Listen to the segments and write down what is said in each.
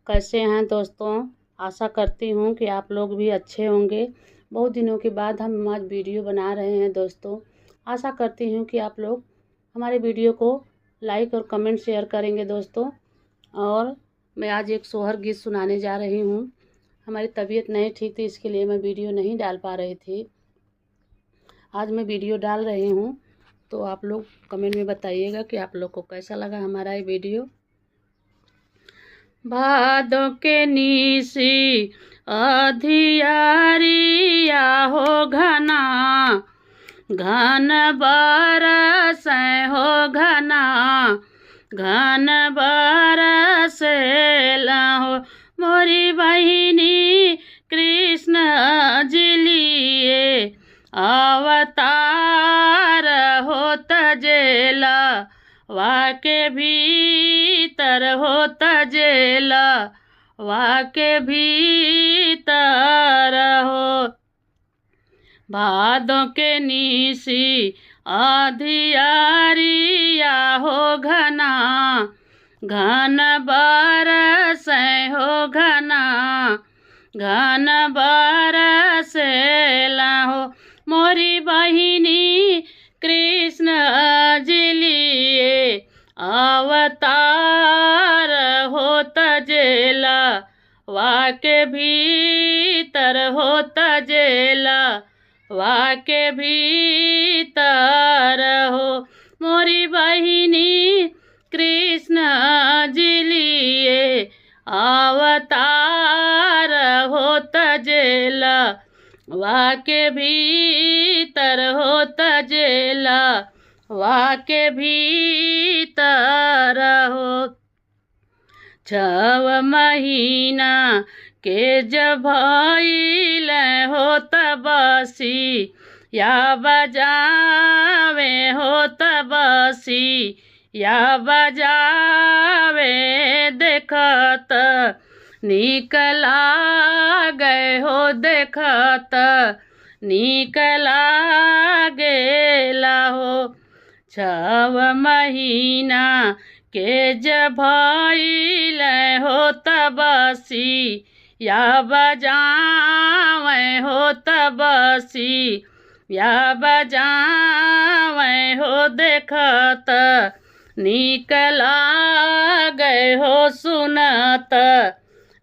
कैसे हैं दोस्तों। आशा करती हूँ कि आप लोग भी अच्छे होंगे। बहुत दिनों के बाद हम आज वीडियो बना रहे हैं दोस्तों। आशा करती हूँ कि आप लोग हमारे वीडियो को लाइक और कमेंट शेयर करेंगे दोस्तों। और मैं आज एक सोहर गीत सुनाने जा रही हूँ। हमारी तबीयत नहीं ठीक थी, इसके लिए मैं वीडियो नहीं डाल पा रही थी। आज मैं वीडियो डाल रही हूँ, तो आप लोग कमेंट में बताइएगा कि आप लोग को कैसा लगा हमारा ये वीडियो। भादों के नीसी अधियारिया हो घना, घन बरस हो घना, घन बरस हो मोरी बहिनी कृष्ण जिलिए अवतार हो तजेला, वाके भीतर हो तजेला, वाके भीतर हो। भादों के नीसी अधियारिया हो घना, घन बरस हो घना, घन बरस हो मोरी बहिनी कृष्ण जिलिए अवतार हो तजेला, वाके भीतर हो तजेला, वाके भीतर हो मोरी बहिनी कृष्ण जिलिए अवतार हो तजेला, वाके भीतर हो तजेला, वाके भीतर हो। 6 महीना के जब भइल हो तबसी, या बजावे हो तबसी, या बजावे देखत नीक लागे हो, देखत नीक लागेला हो। 6 महीना के जब भइल हो तबसी, या बजावे हो तबसी, या बजावे हो देखत नीक लागे हो, सुनत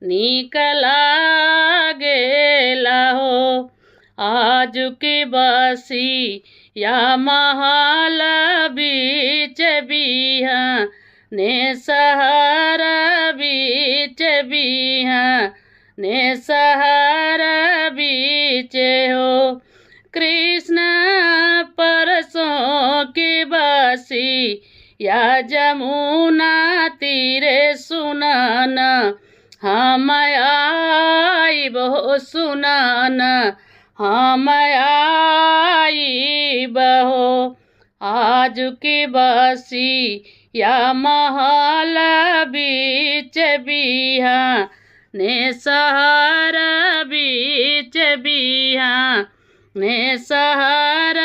नीक लागेला हो। आज की बसी या महल बीच बिहा ने सहर बीच बिहा ने सहर बीच हो। कृष्ण परसों की बसी या जमुना तीरे सुनन, हम आई बहो सुनन, हम आई बहो। आज की बसी या महल बीच बिहा ने सहर बीच बिहा ने सहर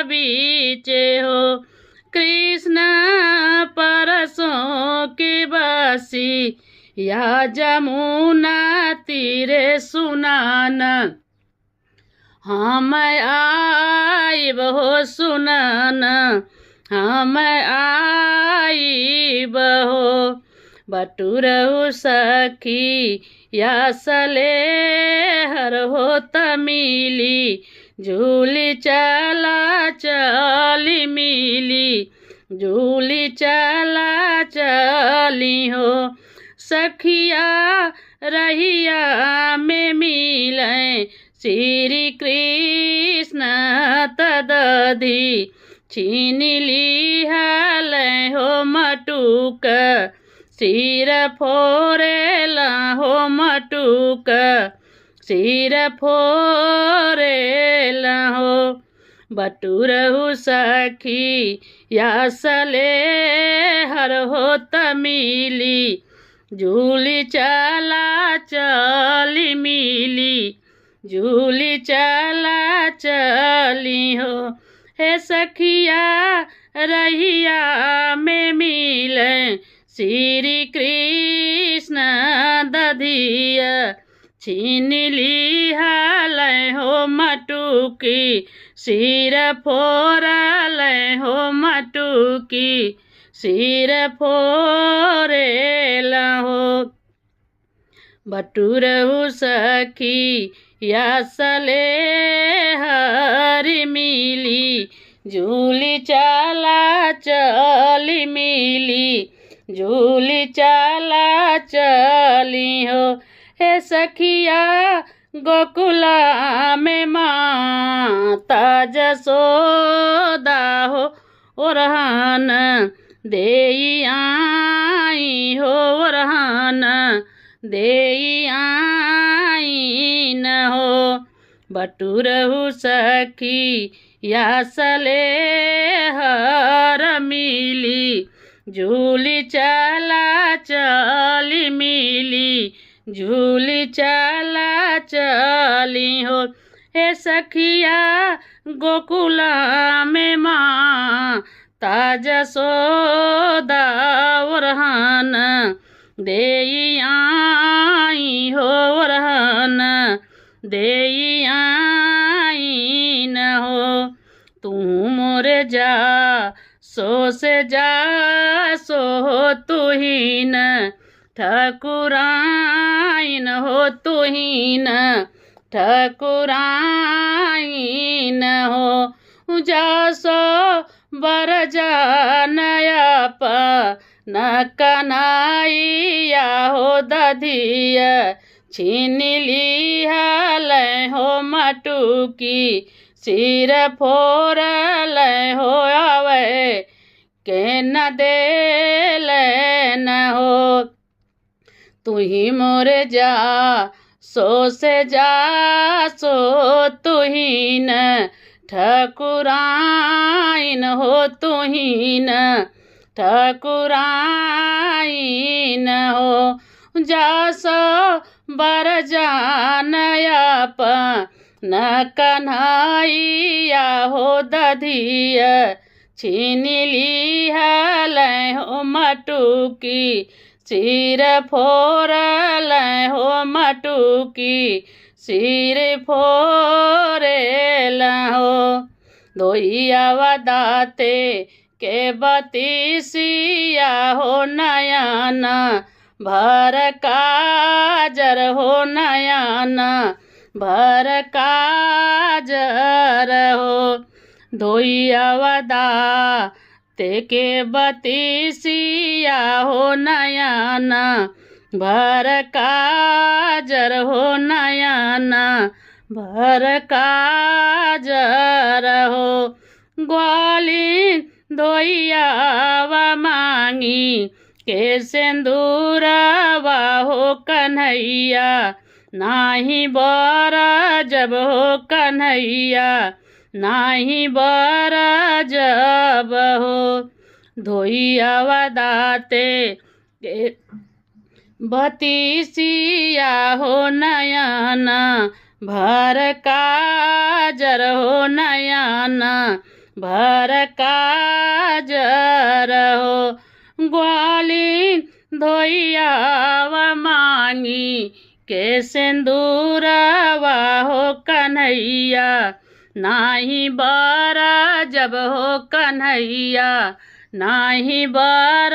बीच हो। कृष्ण परसों की बसी या जमुना तीरे सुनान, हम आइब हो सुनन, हम आइब हो। बटुरहु सखी या सलेहर हो तमिली, झूली चला चली मिली, झूली चला चली हो। सखिया रहिया में मिले श्री कृष्ण तदधि, छीन लिहल हो मटुक, सिर फोरेला हो मटुक, सिर फोरेला हो। बटुरहु सखी या सलेहर हो तमिली, झूली चला चली मिली, झूली चला चली हो। हे सखिया रहिया में मिले श्री कृष्ण दधिया छीन ली हल हो मटुकी सिर फोड़ल हो मटुकी सिर फोड़ेल हो। बटुरहु सखी यसले हरि मिली झूली चला चली मिली झूली चला चली हो। हे सखिया गोकुला में माता जसोदा हो ओरहन देई आई हो ओरहन देई आई न हो। बटुरहु सखी यसले हर मिली झूली चला चली मिली झूली चला चली हो। हे सखिया गोकुला में माता जसोदा ओरहन देई आई हो ओरहन देई आई न हो। तू मोरे जा सो से जा सो तुहीन ठकुराइन हो तुहीन ठकुराइन हो। जा सो बर जा नयप न कन्हैया हो दधिया छीन ली हल हो मटुकी सिर फोड़ल हो आवे के न देल न हो। तुही मोरे जा सो से जा सो तुहीन ठकुराइन हो तुहीन ठकुराइन हो। जा सो बर जानयप न कन्हैया हो दधिया छीन ली हल हो मटुकी सिर फोड़ल हो मटुकी सिर फोड़ेल हो। धोइया दाते के बतीसिया हो नयन भर काजर हो नयन भर काजर हो। धोइया दाते के बतीसिया हो नयन भर काजर हो नयन भर काजर हो। ग्वाली धोइया मांगी के सिंदूरवा हो कन्हैया नाही बर जब हो कन्हैया नाही बर जब हो। धोइया दाते के बतीसिया हो नयन भर काजर हो नयन भर काजर हो। ग्वाली धोइया मांगी के सिंदूरवा हो कन्हैया नाही बर जब हो कन्हैया नाही बर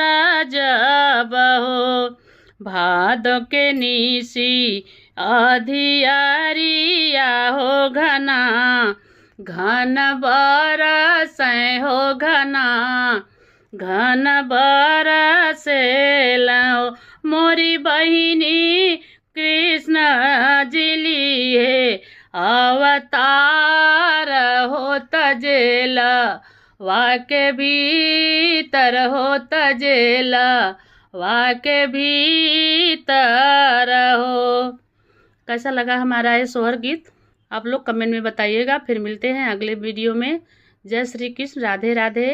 जब हो। भादो के निसी अधियारिया हो घना घन बरस हो घना घन बरसेल हो। मोरी बहिनी कृष्ण जिली है अवतार हो तजेल वाके भीतर हो तजेल वाके भीतर हो। कैसा लगा हमारा ये सोहर गीत आप लोग कमेंट में बताइएगा। फिर मिलते हैं अगले वीडियो में। जय श्री कृष्ण, राधे राधे।